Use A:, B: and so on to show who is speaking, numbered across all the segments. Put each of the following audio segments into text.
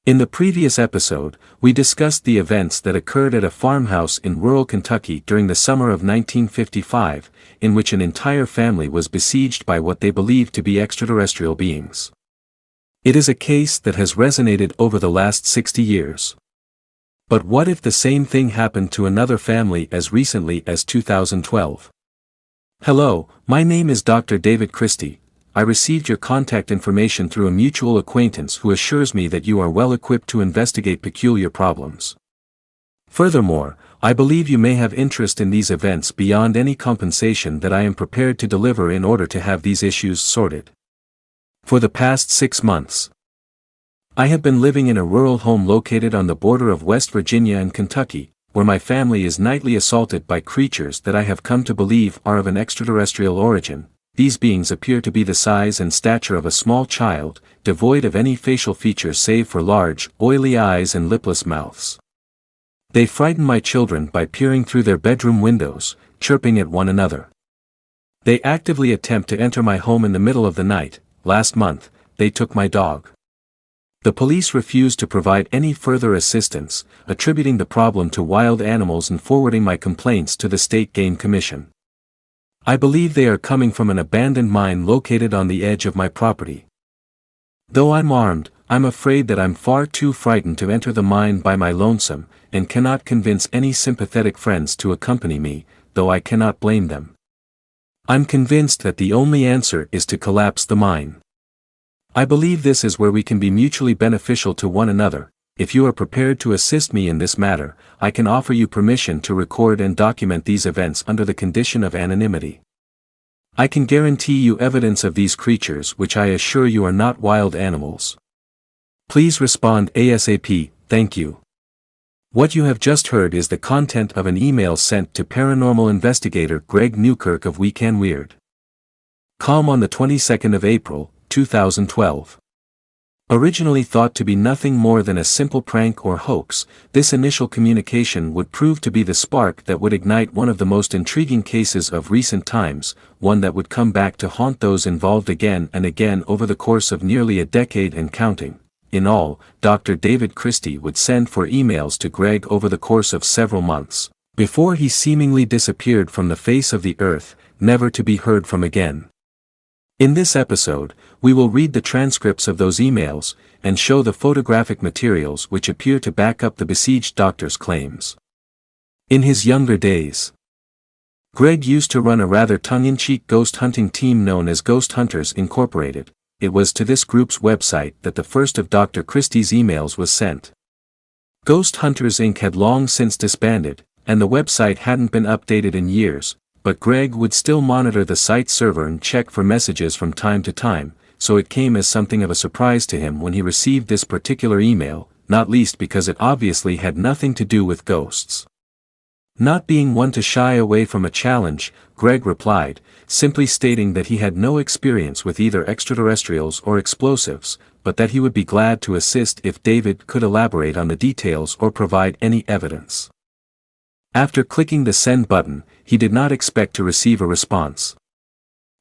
A: In the previous episode, we discussed the events that occurred at a farmhouse in rural Kentucky during the summer of 1955, in which an entire family was besieged by what they believed to be extraterrestrial beings. It is a case that has resonated over the last 60 years. But what if the same thing happened to another family as recently as 2012? Hello, my name is Dr. David Christie. I received your contact information through a mutual acquaintance who assures me that you are well equipped to investigate peculiar problems. Furthermore, I believe you may have interest in these events beyond any compensation that I am prepared to deliver in order to have these issues sorted. For the past 6 months, I have been living in a rural home located on the border of West Virginia and Kentucky, where my family is nightly assaulted by creatures that I have come to believe are of an extraterrestrial origin. These beings appear to be the size and stature of a small child, devoid of any facial features save for large, oily eyes and lipless mouths. They frighten my children by peering through their bedroom windows, chirping at one another. They actively attempt to enter my home in the middle of the night. Last month, they took my dog. The police refused to provide any further assistance, attributing the problem to wild animals and forwarding my complaints to the State Game Commission. I believe they are coming from an abandoned mine located on the edge of my property. Though I'm armed, I'm afraid that I'm far too frightened to enter the mine by my lonesome, and cannot convince any sympathetic friends to accompany me, though I cannot blame them. I'm convinced that the only answer is to collapse the mine. I believe this is where we can be mutually beneficial to one another. If you are prepared to assist me in this matter, I can offer you permission to record and document these events under the condition of anonymity. I can guarantee you evidence of these creatures which I assure you are not wild animals. Please respond ASAP, thank you. What you have just heard is the content of an email sent to paranormal investigator Greg Newkirk of We Can Weird. Com on the 22nd of April, 2012. Originally thought to be nothing more than a simple prank or hoax, this initial communication would prove to be the spark that would ignite one of the most intriguing cases of recent times, one that would come back to haunt those involved again and again over the course of nearly a decade and counting. In all, Dr. David Christie would send 4 emails to Greg over the course of several months, before he seemingly disappeared from the face of the earth, never to be heard from again. In this episode, we will read the transcripts of those emails, and show the photographic materials which appear to back up the besieged doctor's claims. In his younger days, Greg used to run a rather tongue-in-cheek ghost hunting team known as Ghost Hunters Incorporated. It was to this group's website that the first of Dr. Christie's emails was sent. Ghost Hunters Inc. had long since disbanded, and the website hadn't been updated in years, but Greg would still monitor the site server and check for messages from time to time, so it came as something of a surprise to him when he received this particular email, not least because it obviously had nothing to do with ghosts. Not being one to shy away from a challenge, Greg replied, simply stating that he had no experience with either extraterrestrials or explosives, but that he would be glad to assist if David could elaborate on the details or provide any evidence. After clicking the send button, he did not expect to receive a response.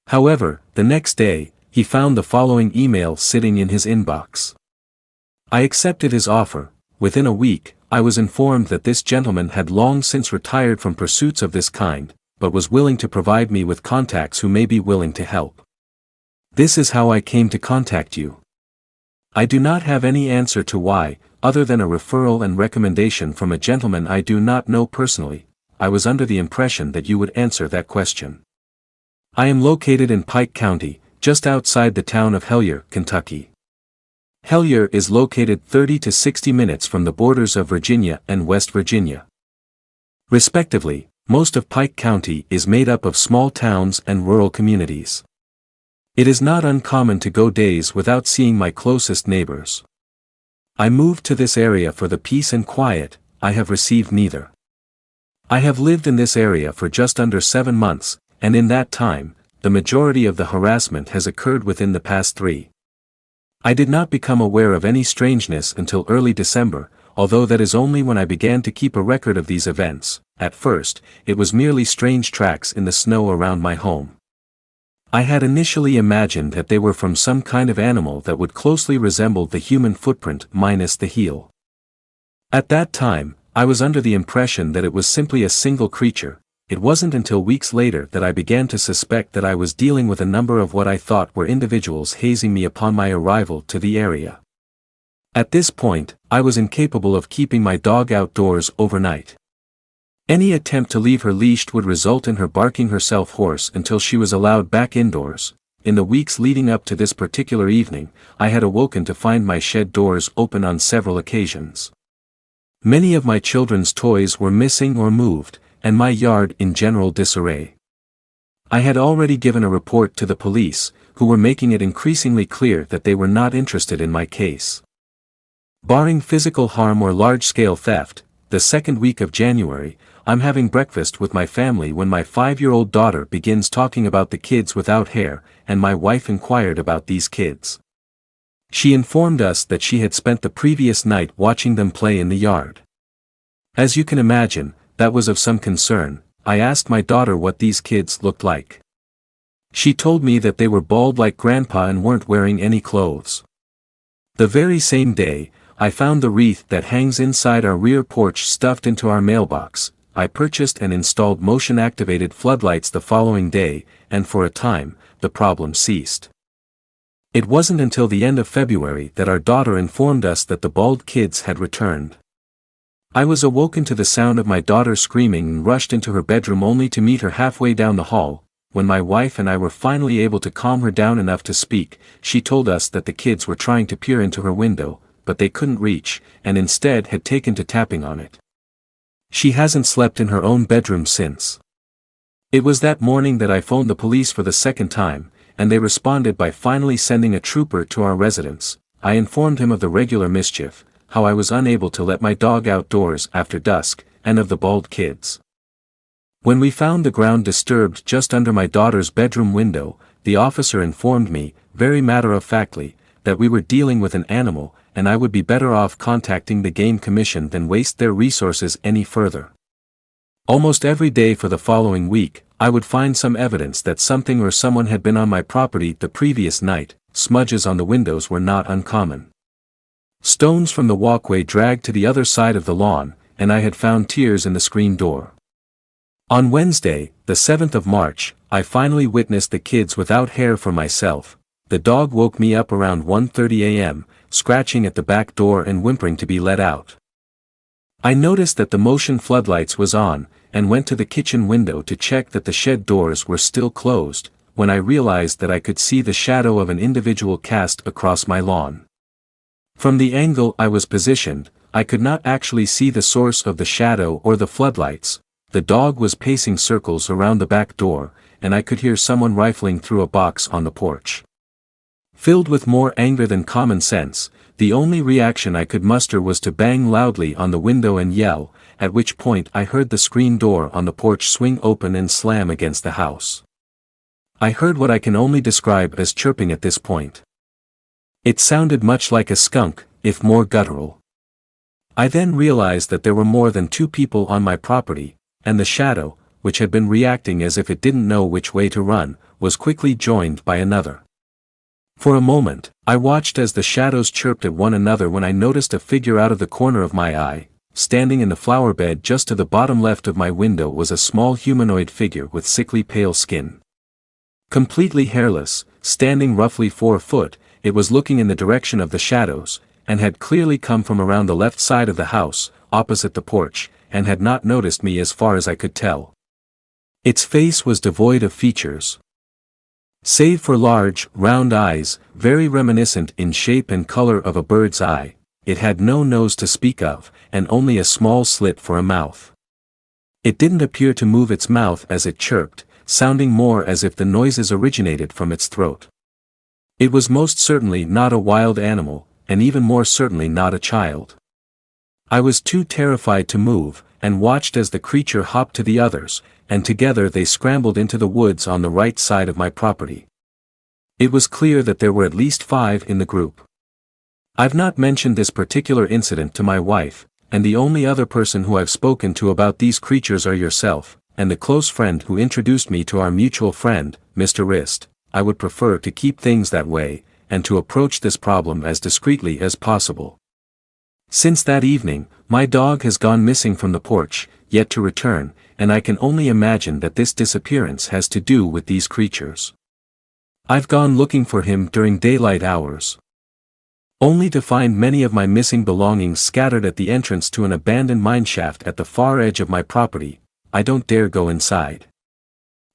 A: However, the next day, he found the following email sitting in his inbox. I accepted his offer. Within a week, I was informed that this gentleman had long since retired from pursuits of this kind, but was willing to provide me with contacts who may be willing to help. This is how I came to contact you. I do not have any answer to why, other than a referral and recommendation from a gentleman I do not know personally. I was under the impression that you would answer that question. I am located in Pike County, just outside the town of Hellier, Kentucky. Hellier is located 30 to 60 minutes from the borders of Virginia and West Virginia. Respectively, most of Pike County is made up of small towns and rural communities. It is not uncommon to go days without seeing my closest neighbors. I moved to this area for the peace and quiet. I have received neither. I have lived in this area for just under 7 months, and in that time, the majority of the harassment has occurred within the past 3. I did not become aware of any strangeness until early December, although that is only when I began to keep a record of these events. At first, it was merely strange tracks in the snow around my home. I had initially imagined that they were from some kind of animal that would closely resemble the human footprint minus the heel. At that time, I was under the impression that it was simply a single creature. It wasn't until weeks later that I began to suspect that I was dealing with a number of what I thought were individuals hazing me upon my arrival to the area. At this point, I was incapable of keeping my dog outdoors overnight. Any attempt to leave her leashed would result in her barking herself hoarse until she was allowed back indoors. In the weeks leading up to this particular evening, I had awoken to find my shed doors open on several occasions. Many of my children's toys were missing or moved, and my yard in general disarray. I had already given a report to the police, who were making it increasingly clear that they were not interested in my case. Barring physical harm or large-scale theft, the second week of January, I'm having breakfast with my family when my 5-year-old daughter begins talking about the kids without hair, and my wife inquired about these kids. She informed us that she had spent the previous night watching them play in the yard. As you can imagine, that was of some concern. I asked my daughter what these kids looked like. She told me that they were bald like Grandpa and weren't wearing any clothes. The very same day, I found the wreath that hangs inside our rear porch stuffed into our mailbox. I purchased and installed motion-activated floodlights the following day, and for a time, the problem ceased. It wasn't until the end of February that our daughter informed us that the bald kids had returned. I was awoken to the sound of my daughter screaming and rushed into her bedroom only to meet her halfway down the hall. When my wife and I were finally able to calm her down enough to speak, she told us that the kids were trying to peer into her window, but they couldn't reach, and instead had taken to tapping on it. She hasn't slept in her own bedroom since. It was that morning that I phoned the police for the second time, and they responded by finally sending a trooper to our residence. I informed him of the regular mischief, how I was unable to let my dog outdoors after dusk, and of the bald kids. When we found the ground disturbed just under my daughter's bedroom window, the officer informed me, very matter-of-factly, that we were dealing with an animal, and I would be better off contacting the Game Commission than waste their resources any further. Almost every day for the following week, I would find some evidence that something or someone had been on my property the previous night. Smudges on the windows were not uncommon. Stones from the walkway dragged to the other side of the lawn, and I had found tears in the screen door. On Wednesday, the 7th of March, I finally witnessed the kids without hair for myself. The dog woke me up around 1:30 a.m., scratching at the back door and whimpering to be let out. I noticed that the motion floodlights was on, and went to the kitchen window to check that the shed doors were still closed, when I realized that I could see the shadow of an individual cast across my lawn. From the angle I was positioned, I could not actually see the source of the shadow or the floodlights. The dog was pacing circles around the back door, and I could hear someone rifling through a box on the porch. Filled with more anger than common sense, the only reaction I could muster was to bang loudly on the window and yell, at which point I heard the screen door on the porch swing open and slam against the house. I heard what I can only describe as chirping at this point. It sounded much like a skunk, if more guttural. I then realized that there were more than 2 people on my property, and the shadow, which had been reacting as if it didn't know which way to run, was quickly joined by another. For a moment, I watched as the shadows chirped at one another when I noticed a figure out of the corner of my eye. Standing in the flower bed just to the bottom left of my window was a small humanoid figure with sickly pale skin. Completely hairless, standing roughly 4 foot, it was looking in the direction of the shadows, and had clearly come from around the left side of the house, opposite the porch, and had not noticed me as far as I could tell. Its face was devoid of features. Save for large, round eyes, very reminiscent in shape and color of a bird's eye, it had no nose to speak of, and only a small slit for a mouth. It didn't appear to move its mouth as it chirped, sounding more as if the noises originated from its throat. It was most certainly not a wild animal, and even more certainly not a child. I was too terrified to move, and watched as the creature hopped to the others, and together they scrambled into the woods on the right side of my property. It was clear that there were at least 5 in the group. I've not mentioned this particular incident to my wife, and the only other person who I've spoken to about these creatures are yourself, and the close friend who introduced me to our mutual friend, Mr. Rist. I would prefer to keep things that way, and to approach this problem as discreetly as possible. Since that evening, my dog has gone missing from the porch, yet to return, and I can only imagine that this disappearance has to do with these creatures. I've gone looking for him during daylight hours, only to find many of my missing belongings scattered at the entrance to an abandoned mineshaft at the far edge of my property. I don't dare go inside.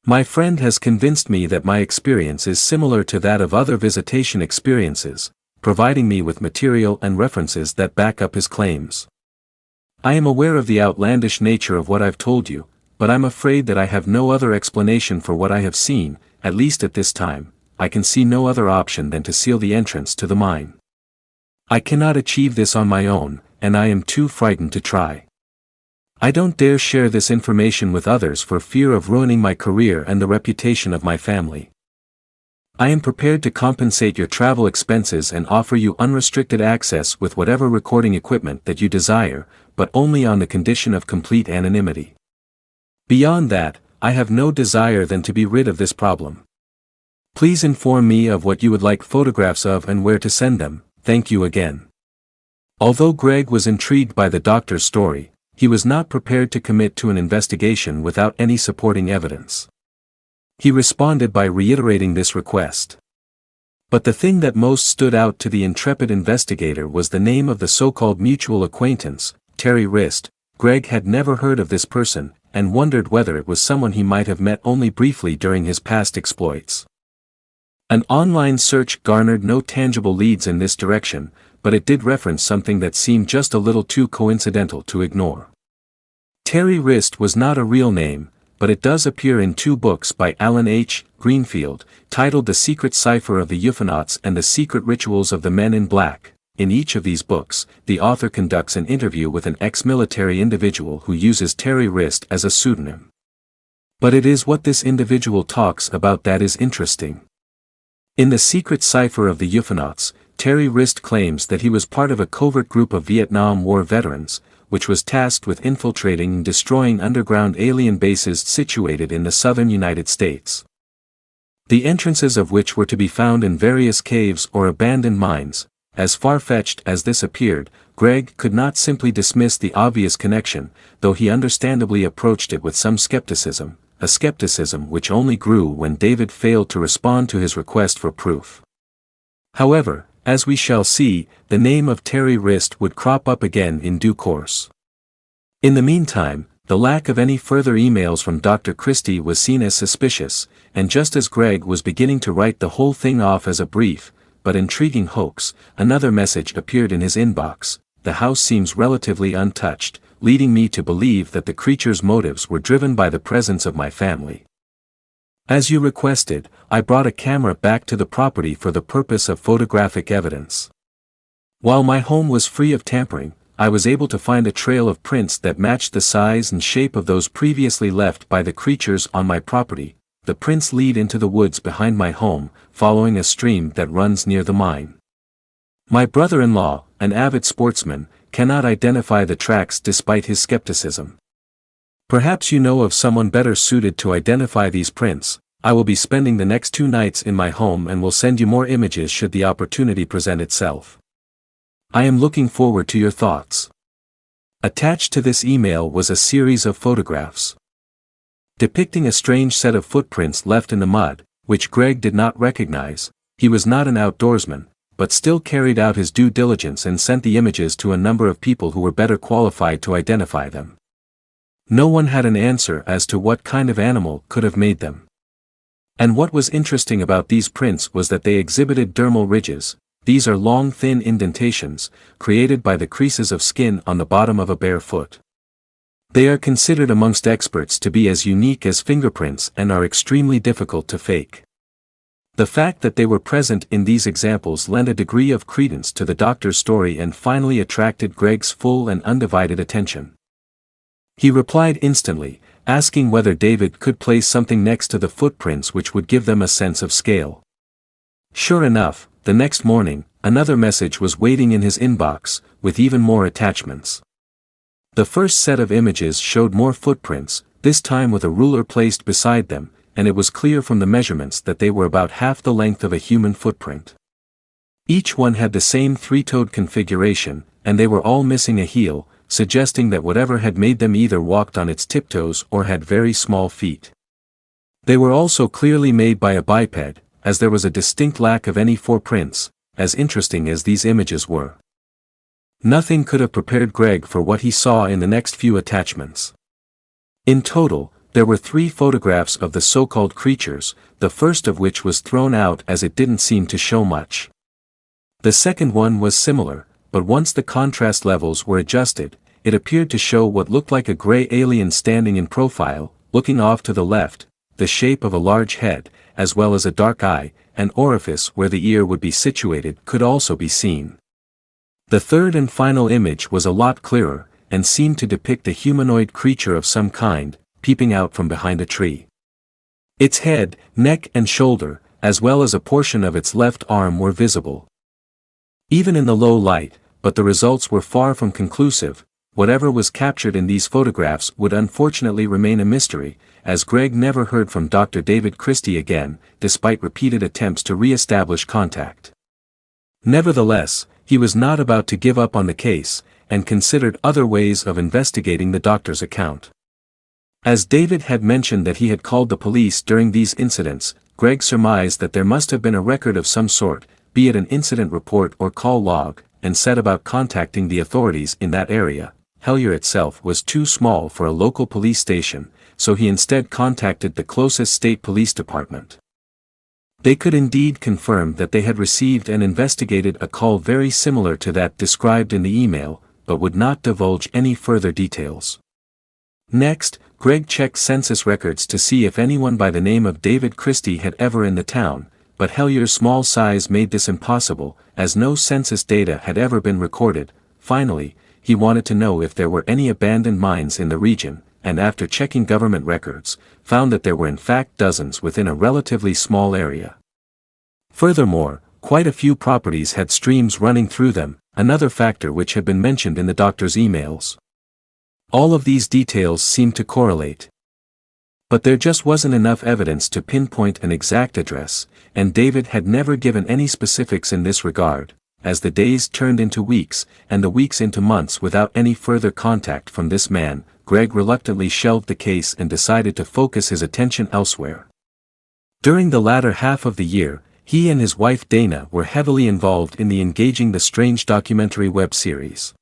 A: My friend has convinced me that my experience is similar to that of other visitation experiences, providing me with material and references that back up his claims. I am aware of the outlandish nature of what I've told you, but I'm afraid that I have no other explanation for what I have seen. At least at this time, I can see no other option than to seal the entrance to the mine. I cannot achieve this on my own, and I am too frightened to try. I don't dare share this information with others for fear of ruining my career and the reputation of my family. I am prepared to compensate your travel expenses and offer you unrestricted access with whatever recording equipment that you desire, but only on the condition of complete anonymity. Beyond that, I have no desire than to be rid of this problem. Please inform me of what you would like photographs of and where to send them. Thank you again. Although Greg was intrigued by the doctor's story, he was not prepared to commit to an investigation without any supporting evidence. He responded by reiterating this request. But the thing that most stood out to the intrepid investigator was the name of the so-called mutual acquaintance, Terry Rist. Greg had never heard of this person, and wondered whether it was someone he might have met only briefly during his past exploits. An online search garnered no tangible leads in this direction, but it did reference something that seemed just a little too coincidental to ignore. Terry Rist was not a real name, but it does appear in 2 books by Alan H. Greenfield, titled The Secret Cipher of the Euphonauts and The Secret Rituals of the Men in Black. In each of these books, the author conducts an interview with an ex-military individual who uses Terry Rist as a pseudonym. But it is what this individual talks about that is interesting. In The Secret Cipher of the Euphonauts, Terry Rist claims that he was part of a covert group of Vietnam War veterans, which was tasked with infiltrating and destroying underground alien bases situated in the southern United States. The entrances of which were to be found in various caves or abandoned mines. As far-fetched as this appeared, Greg could not simply dismiss the obvious connection, though he understandably approached it with some skepticism. A skepticism which only grew when David failed to respond to his request for proof. However, as we shall see, the name of Terry Rist would crop up again in due course. In the meantime, the lack of any further emails from Dr. Christie was seen as suspicious, and just as Greg was beginning to write the whole thing off as a brief, but intriguing hoax, another message appeared in his inbox. The house seems relatively untouched, leading me to believe that the creature's motives were driven by the presence of my family. As you requested, I brought a camera back to the property for the purpose of photographic evidence. While my home was free of tampering, I was able to find a trail of prints that matched the size and shape of those previously left by the creatures on my property. The prints lead into the woods behind my home, following a stream that runs near the mine. My brother-in-law, an avid sportsman, cannot identify the tracks despite his skepticism. Perhaps you know of someone better suited to identify these prints. I will be spending the next 2 nights in my home and will send you more images should the opportunity present itself. I am looking forward to your thoughts. Attached to this email was a series of photographs depicting a strange set of footprints left in the mud, which Greg did not recognize. He was not an outdoorsman, but still carried out his due diligence and sent the images to a number of people who were better qualified to identify them. No one had an answer as to what kind of animal could have made them. And what was interesting about these prints was that they exhibited dermal ridges. These are long thin indentations, created by the creases of skin on the bottom of a bare foot. They are considered amongst experts to be as unique as fingerprints and are extremely difficult to fake. The fact that they were present in these examples lent a degree of credence to the doctor's story and finally attracted Greg's full and undivided attention. He replied instantly, asking whether David could place something next to the footprints which would give them a sense of scale. Sure enough, the next morning, another message was waiting in his inbox, with even more attachments. The first set of images showed more footprints, this time with a ruler placed beside them, and it was clear from the measurements that they were about half the length of a human footprint. Each one had the same three-toed configuration, and they were all missing a heel, suggesting that whatever had made them either walked on its tiptoes or had very small feet. They were also clearly made by a biped, as there was a distinct lack of any footprints, as interesting as these images were. Nothing could have prepared Greg for what he saw in the next few attachments. In total, there were 3 photographs of the so-called creatures, the first of which was thrown out as it didn't seem to show much. The second one was similar, but once the contrast levels were adjusted, it appeared to show what looked like a gray alien standing in profile, looking off to the left, the shape of a large head, as well as a dark eye, an orifice where the ear would be situated could also be seen. The third and final image was a lot clearer, and seemed to depict a humanoid creature of some kind, peeping out from behind a tree. Its head, neck and shoulder, as well as a portion of its left arm were visible. Even in the low light, but the results were far from conclusive. Whatever was captured in these photographs would unfortunately remain a mystery, as Greg never heard from Dr. David Christie again, despite repeated attempts to re-establish contact. Nevertheless, he was not about to give up on the case, and considered other ways of investigating the doctor's account. As David had mentioned that he had called the police during these incidents, Greg surmised that there must have been a record of some sort, be it an incident report or call log, and set about contacting the authorities in that area. Hellier itself was too small for a local police station, so he instead contacted the closest state police department. They could indeed confirm that they had received and investigated a call very similar to that described in the email, but would not divulge any further details. Next, Greg checked census records to see if anyone by the name of David Christie had ever in the town, but Hellier's small size made this impossible, as no census data had ever been recorded. Finally, he wanted to know if there were any abandoned mines in the region, and after checking government records, found that there were in fact dozens within a relatively small area. Furthermore, quite a few properties had streams running through them, another factor which had been mentioned in the doctor's emails. All of these details seemed to correlate. But there just wasn't enough evidence to pinpoint an exact address, and David had never given any specifics in this regard. As the days turned into weeks, and the weeks into months without any further contact from this man, Greg reluctantly shelved the case and decided to focus his attention elsewhere. During the latter half of the year, he and his wife Dana were heavily involved in the Engaging the Strange documentary web series.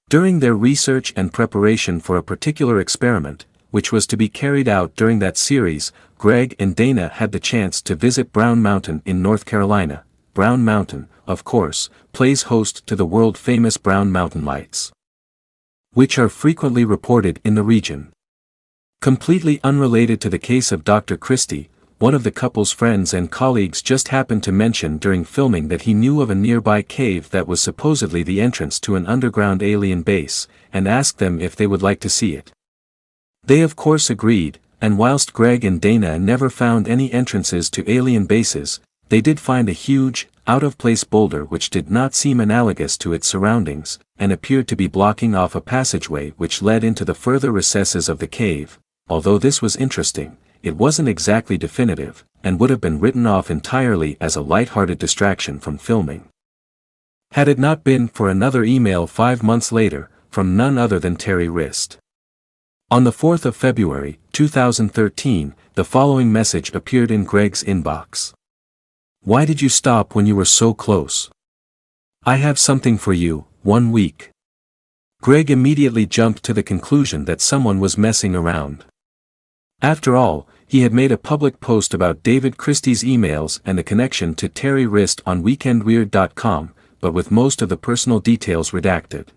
A: During their research and preparation for a particular experiment, which was to be carried out during that series, Greg and Dana had the chance to visit Brown Mountain in North Carolina. Brown Mountain, of course, plays host to the world-famous Brown Mountain Lights, which are frequently reported in the region. Completely unrelated to the case of Dr. Christie, one of the couple's friends and colleagues just happened to mention during filming that he knew of a nearby cave that was supposedly the entrance to an underground alien base, and asked them if they would like to see it. They of course agreed, and whilst Greg and Dana never found any entrances to alien bases, they did find a huge, out-of-place boulder which did not seem analogous to its surroundings, and appeared to be blocking off a passageway which led into the further recesses of the cave. Although this was interesting, it wasn't exactly definitive, and would have been written off entirely as a light-hearted distraction from filming. Had it not been for another email 5 months later, from none other than Terry Rist. On the 4th of February, 2013, the following message appeared in Greg's inbox. "Why did you stop when you were so close? I have something for you, 1 week." Greg immediately jumped to the conclusion that someone was messing around. After all, he had made a public post about David Christie's emails and the connection to Terry Rist on weekendweird.com, but with most of the personal details redacted.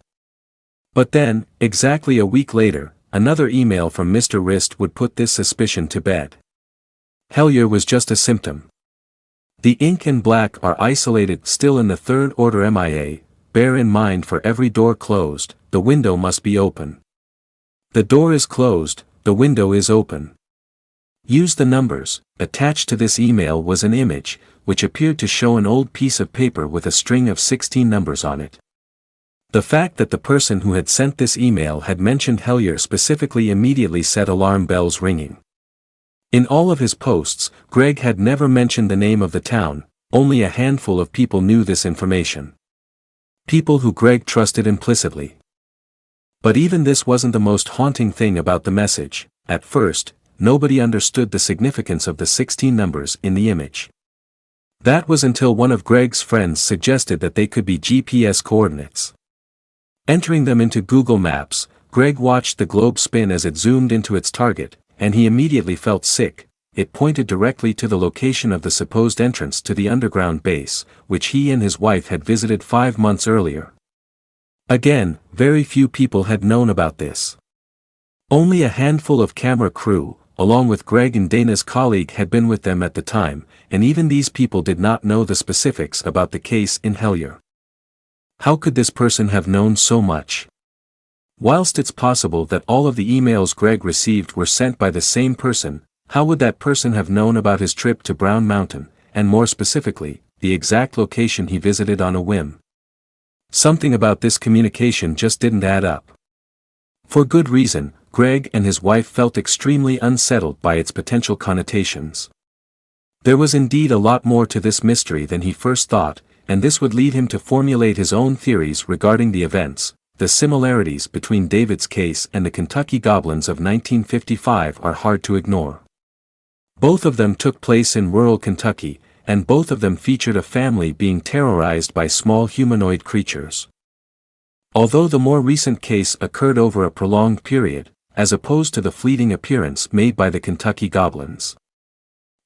A: But then, exactly a week later, another email from Mr. Rist would put this suspicion to bed. Hellier was just a symptom. The ink and black are isolated still in the third order MIA. Bear in mind, for every door closed, the window must be open. The door is closed, the window is open. Use the numbers. Attached to this email was an image, which appeared to show an old piece of paper with a string of 16 numbers on it. The fact that the person who had sent this email had mentioned Hellier specifically immediately set alarm bells ringing. In all of his posts, Greg had never mentioned the name of the town, only a handful of people knew this information. People who Greg trusted implicitly. But even this wasn't the most haunting thing about the message. At first, nobody understood the significance of the 16 numbers in the image. That was until one of Greg's friends suggested that they could be GPS coordinates. Entering them into Google Maps, Greg watched the globe spin as it zoomed into its target, and he immediately felt sick. It pointed directly to the location of the supposed entrance to the underground base, which he and his wife had visited 5 months earlier. Again, very few people had known about this. Only a handful of camera crew, along with Greg and Dana's colleague, had been with them at the time, and even these people did not know the specifics about the case in Hellier. How could this person have known so much? Whilst it's possible that all of the emails Greg received were sent by the same person, how would that person have known about his trip to Brown Mountain, and more specifically, the exact location he visited on a whim? Something about this communication just didn't add up. For good reason, Greg and his wife felt extremely unsettled by its potential connotations. There was indeed a lot more to this mystery than he first thought, and this would lead him to formulate his own theories regarding the events. The similarities between David's case and the Kentucky Goblins of 1955 are hard to ignore. Both of them took place in rural Kentucky, and both of them featured a family being terrorized by small humanoid creatures. Although the more recent case occurred over a prolonged period, as opposed to the fleeting appearance made by the Kentucky Goblins.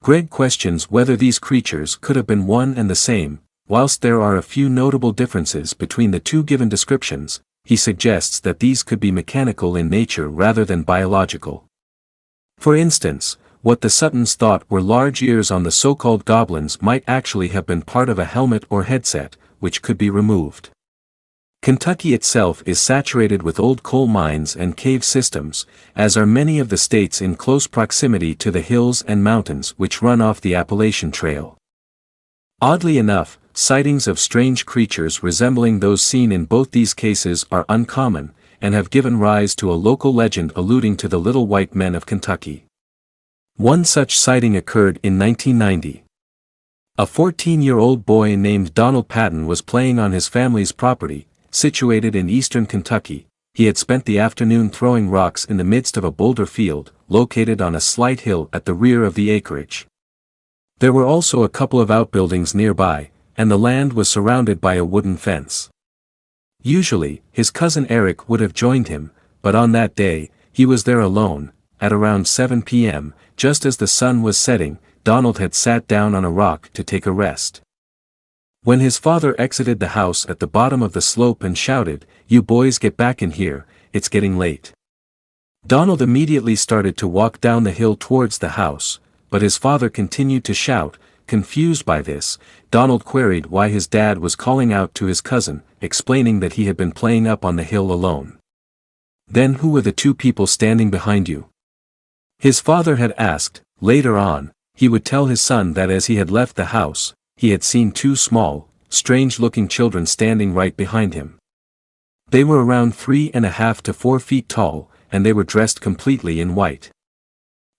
A: Greg questions whether these creatures could have been one and the same. Whilst there are a few notable differences between the two given descriptions, he suggests that these could be mechanical in nature rather than biological. For instance, what the Suttons thought were large ears on the so-called goblins might actually have been part of a helmet or headset, which could be removed. Kentucky itself is saturated with old coal mines and cave systems, as are many of the states in close proximity to the hills and mountains which run off the Appalachian Trail. Oddly enough, sightings of strange creatures resembling those seen in both these cases are uncommon, and have given rise to a local legend alluding to the Little White Men of Kentucky. One such sighting occurred in 1990. A 14-year-old boy named Donald Patton was playing on his family's property, situated in eastern Kentucky. He had spent the afternoon throwing rocks in the midst of a boulder field, located on a slight hill at the rear of the acreage. There were also a couple of outbuildings nearby, and the land was surrounded by a wooden fence. Usually, his cousin Eric would have joined him, but on that day, he was there alone. At around 7 p.m., just as the sun was setting, Donald had sat down on a rock to take a rest. When his father exited the house at the bottom of the slope and shouted, "You boys get back in here, it's getting late." Donald immediately started to walk down the hill towards the house, but his father continued to shout. Confused by this, Donald queried why his dad was calling out to his cousin, explaining that he had been playing up on the hill alone. "Then who were the two people standing behind you?" His father had asked. Later on, he would tell his son that as he had left the house, he had seen two small, strange-looking children standing right behind him. They were around 3.5 to 4 feet tall, and they were dressed completely in white.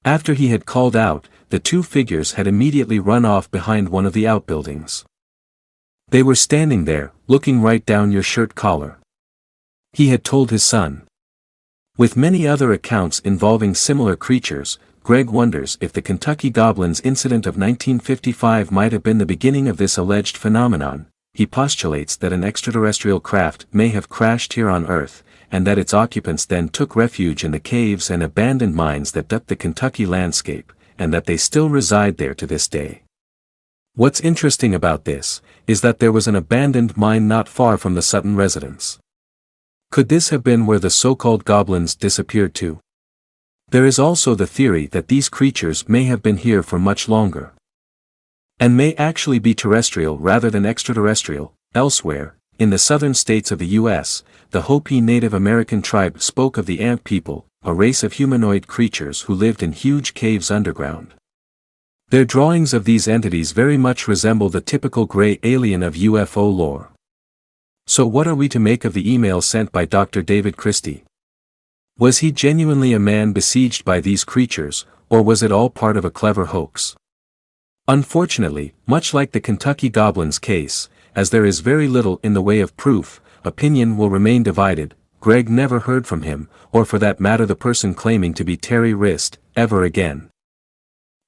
A: After he had called out, the two figures had immediately run off behind one of the outbuildings. They were standing there, looking right down your shirt collar. He had told his son. With many other accounts involving similar creatures, Greg wonders if the Kentucky Goblins incident of 1955 might have been the beginning of this alleged phenomenon. He postulates that an extraterrestrial craft may have crashed here on Earth, and that its occupants then took refuge in the caves and abandoned mines that dot the Kentucky landscape, and that they still reside there to this day. What's interesting about this, is that there was an abandoned mine not far from the Sutton residence. Could this have been where the so-called goblins disappeared to? There is also the theory that these creatures may have been here for much longer, and may actually be terrestrial rather than extraterrestrial. Elsewhere, in the southern states of the U.S., the Hopi Native American tribe spoke of the Ant People, a race of humanoid creatures who lived in huge caves underground. Their drawings of these entities very much resemble the typical gray alien of UFO lore. So what are we to make of the email sent by Dr. David Christie? Was he genuinely a man besieged by these creatures, Or was it all part of a clever hoax? Unfortunately, much like the Kentucky Goblins case, as there is very little in the way of proof, opinion will remain divided. Greg never heard from him, or for that matter the person claiming to be Terry Wrist, ever again.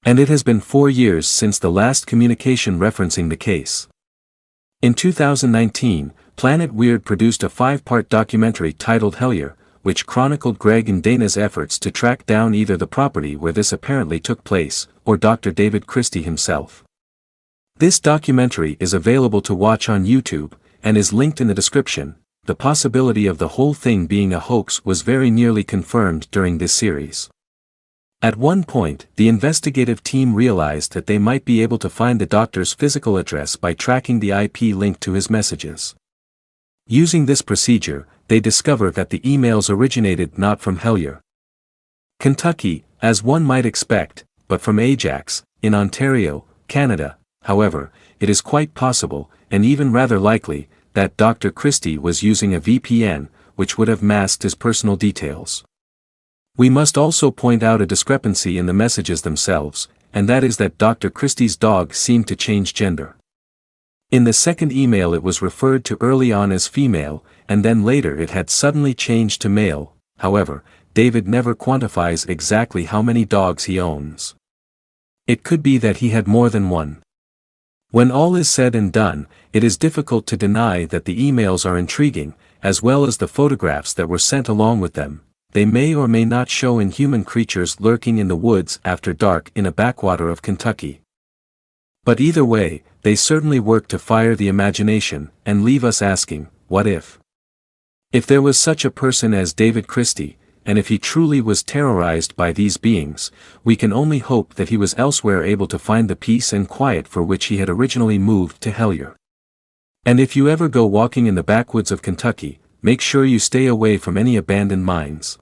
A: And it has been 4 years since the last communication referencing the case. In 2019, Planet Weird produced a 5-part documentary titled Hellier, which chronicled Greg and Dana's efforts to track down either the property where this apparently took place, or Dr. David Christie himself. This documentary is available to watch on YouTube, and is linked in the description. The possibility of the whole thing being a hoax was very nearly confirmed during this series. At one point, the investigative team realized that they might be able to find the doctor's physical address by tracking the IP link to his messages. Using this procedure, they discover that the emails originated not from Hellier, Kentucky, as one might expect, but from Ajax, in Ontario, Canada. However, it is quite possible, and even rather likely, that Dr. Christie was using a VPN, which would have masked his personal details. We must also point out a discrepancy in the messages themselves, and that is that Dr. Christie's dog seemed to change gender. In the second email it was referred to early on as female, and then later it had suddenly changed to male. However, David never quantifies exactly how many dogs he owns. It could be that he had more than one. When all is said and done, it is difficult to deny that the emails are intriguing, as well as the photographs that were sent along with them. They may or may not show inhuman creatures lurking in the woods after dark in a backwater of Kentucky. But either way, they certainly work to fire the imagination, and leave us asking, what if? If there was such a person as David Christie, and if he truly was terrorized by these beings, we can only hope that he was elsewhere able to find the peace and quiet for which he had originally moved to Hellier. And if you ever go walking in the backwoods of Kentucky, make sure you stay away from any abandoned mines.